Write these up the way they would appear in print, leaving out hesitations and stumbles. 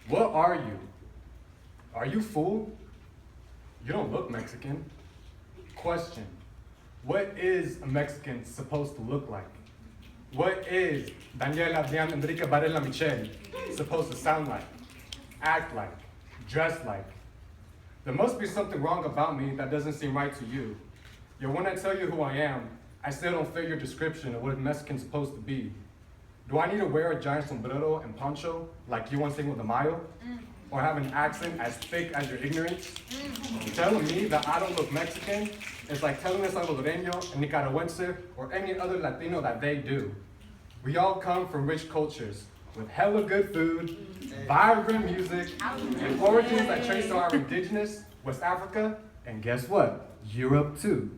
What are you? Are you fooled? You don't look Mexican. Question. What is a Mexican supposed to look like? What is Daniela, Adrián, Enrique, Varela, Michelle supposed to sound like, act like, dress like? There must be something wrong about me that doesn't seem right to you. Yet when I tell you who I am, I still don't fit your description of what a Mexican's supposed to be. Do I need to wear a giant sombrero and poncho like you on Cinco de Mayo? Or have an accent as thick as your ignorance? Telling me that I don't look Mexican is like telling a Salvadoreño, a Nicaragüense, or any other Latino that they do. We all come from rich cultures with hella good food, vibrant music, and origins that trace to our indigenous West Africa, and guess what? Europe too.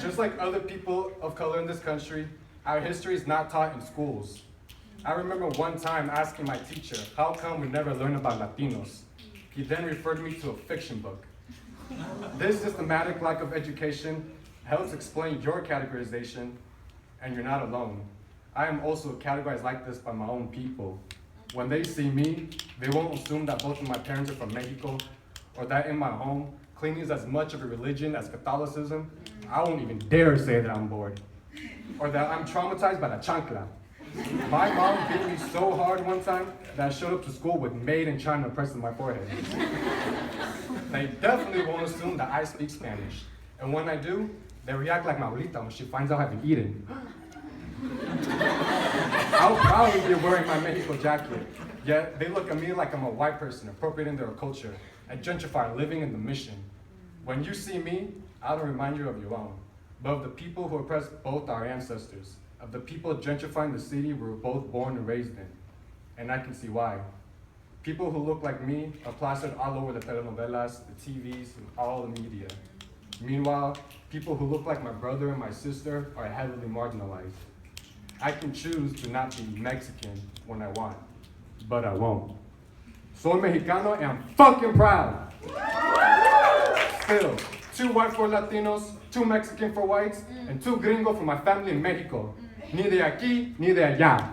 Just like other people of color in this country, our history is not taught in schools. I remember one time asking my teacher, how come we never learn about Latinos? He then referred me to a fiction book. This systematic lack of education helps explain your categorization, and you're not alone. I am also categorized like this by my own people. When they see me, they won't assume that both of my parents are from Mexico, or that in my home, cleaning is as much of a religion as Catholicism. I won't even dare say that I'm bored. Or that I'm traumatized by the chancla. My mom beat me so hard one time that I showed up to school with made in China pressed on my forehead. They definitely won't assume that I speak Spanish. And when I do, they react like my abuelita when she finds out I haven't eaten. I'll probably be wearing my Mexico jacket, yet they look at me like I'm a white person appropriating their culture, a gentrifier living in the mission. When you see me, I don't remind you of your own, but of the people who oppressed both our ancestors, of the people gentrifying the city we were both born and raised in. And I can see why. People who look like me are plastered all over the telenovelas, the TVs, and all the media. Meanwhile, people who look like my brother and my sister are heavily marginalized. I can choose to not be Mexican when I want, but I won't. Soy Mexicano and I'm fucking proud. Still, 2 white for Latinos, 2 Mexican for whites, and 2 gringo for my family in Mexico. Ni de aquí, ni de allá.